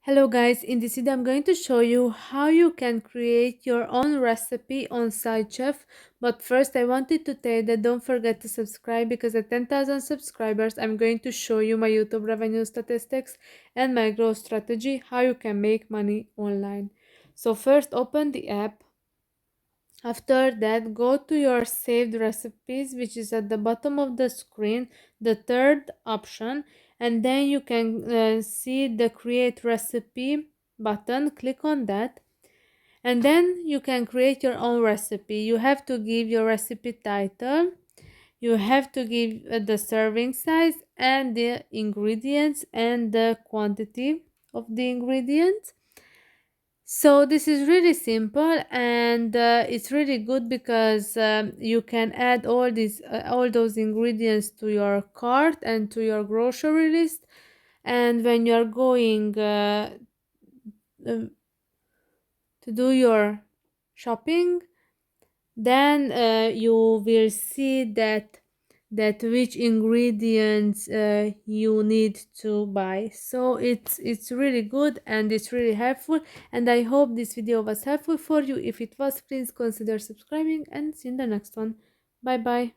Hello guys, in this video I'm going to show you how you can create your own recipe on SideChef. But first I wanted to tell you that don't forget to subscribe, because at 10,000 subscribers I'm going to show you my YouTube revenue statistics and my growth strategy, how you can make money online. So first open the app. After that, go to your saved recipes, which is at the bottom of the screen, the third option, and then you can see the create recipe button. Click on that, and then you can create your own recipe. You have to give your recipe title, you have to give the serving size and the ingredients and the quantity of the ingredients. So this is really simple, and it's really good because you can add all those ingredients to your cart and to your grocery list. And when you're going to do your shopping, then you will see that which ingredients you need to buy. So it's really good and it's really helpful, and I hope this video was helpful for you. If it was, please consider subscribing, and see you in the next one. Bye bye.